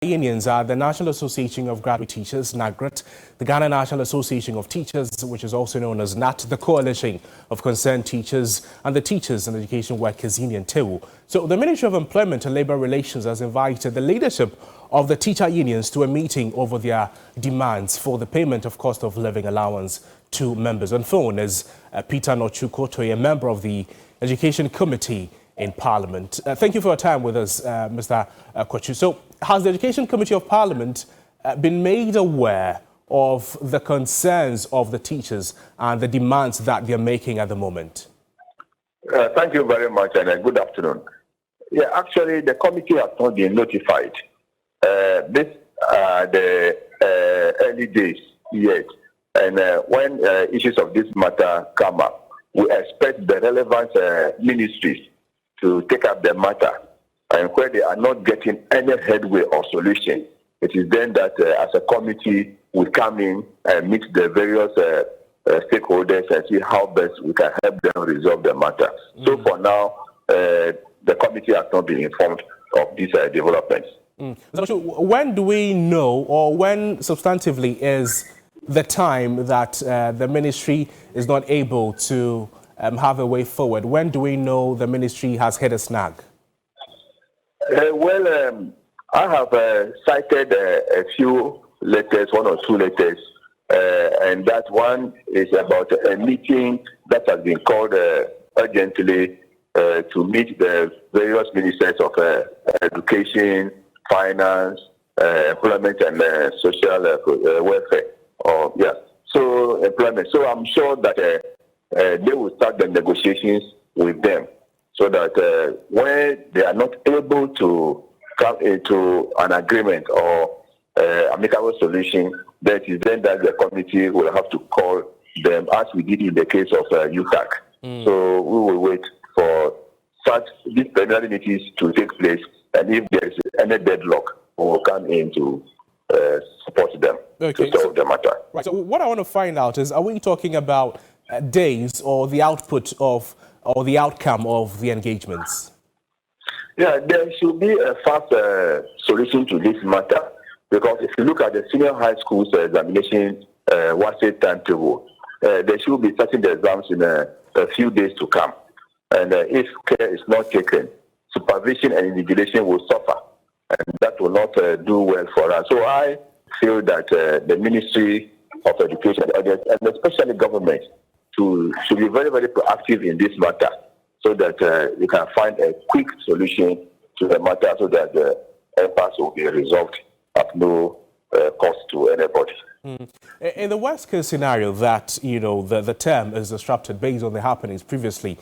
Unions are the National Association of Graduate Teachers, NAGRAT, the Ghana National Association of Teachers, which is also known as NAT, the Coalition of Concerned Teachers, and the Teachers and Education Workers Union, TEU. So the Ministry of Employment and Labour Relations has invited the leadership of the teacher unions to a meeting over their demands for the payment of cost of living allowance to members. On phone is Peter Nochukoto, a member of the Education Committee in Parliament. Thank you for your time with us, Mr. Kochu. So, has the Education Committee of Parliament been made aware of the concerns of the teachers and the demands that they're making at the moment? Thank you very much, and good afternoon. Yeah, actually, the committee has not been notified. This the early days yet, and when issues of this matter come up, we expect the relevant ministries to take up the matter, and where they are not getting any headway or solution, it is then that as a committee we come in and meet the various stakeholders and see how best we can help them resolve the matter. So for now, the committee has not been informed of these developments. So when do we know, or when substantively is the time that the ministry is not able to have a way forward? When do we know the ministry has hit a snag? I have cited a few letters, one or two letters, and that one is about a meeting that has been called urgently to meet the various ministers of education, finance, employment, and social welfare. So employment. So I'm sure that they will start the negotiations with them, so that when they are not able to come into an agreement or amicable solution, that is then that the committee will have to call them, as we did in the case of UTAC. So we will wait for these preliminary meetings to take place, and if there is any deadlock, we will come in to support them to solve the matter. Right. So what I want to find out is, are we talking about days or the output of or the outcome of the engagements? Yeah, there should be a fast solution to this matter, because if you look at the senior high school's examination WASSCE timetable, they should be starting the exams in a few days to come. And if care is not taken, supervision and invigilation will suffer, and that will not do well for us. So I feel that the Ministry of Education and especially government should be very, very proactive in this matter, so that we can find a quick solution to the matter, so that the impasse will be resolved at no cost to anybody. In the worst case scenario that, the term is disrupted based on the happenings previously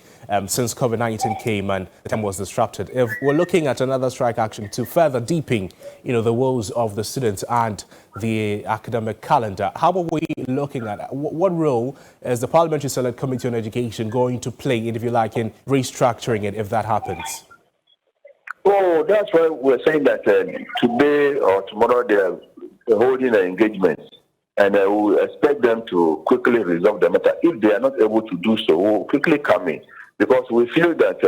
since COVID-19 came and the term was disrupted, if we're looking at another strike action to further deepen, the woes of the students and the academic calendar, how are we looking at it? What role is the Parliamentary Select Committee on Education going to play, if you like, in restructuring it if that happens? Oh, that's why we're saying that today or tomorrow they're holding an engagement. And we expect them to quickly resolve the matter. If they are not able to do so, we'll quickly come in, because we feel that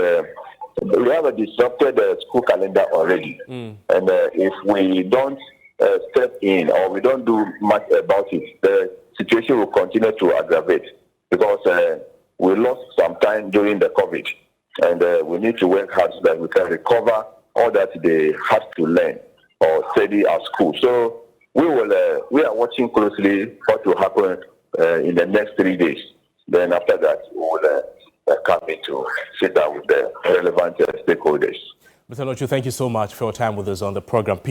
we have a disrupted school calendar already. And if we don't step in or we don't do much about it, the situation will continue to aggravate, because we lost some time during the COVID, and we need to work hard so that we can recover all that they had to learn or study at school. So we are watching closely what will happen in the next 3 days. Then after that, we will come in to sit down with the relevant stakeholders. Mr. Nochu, thank you so much for your time with us on the program.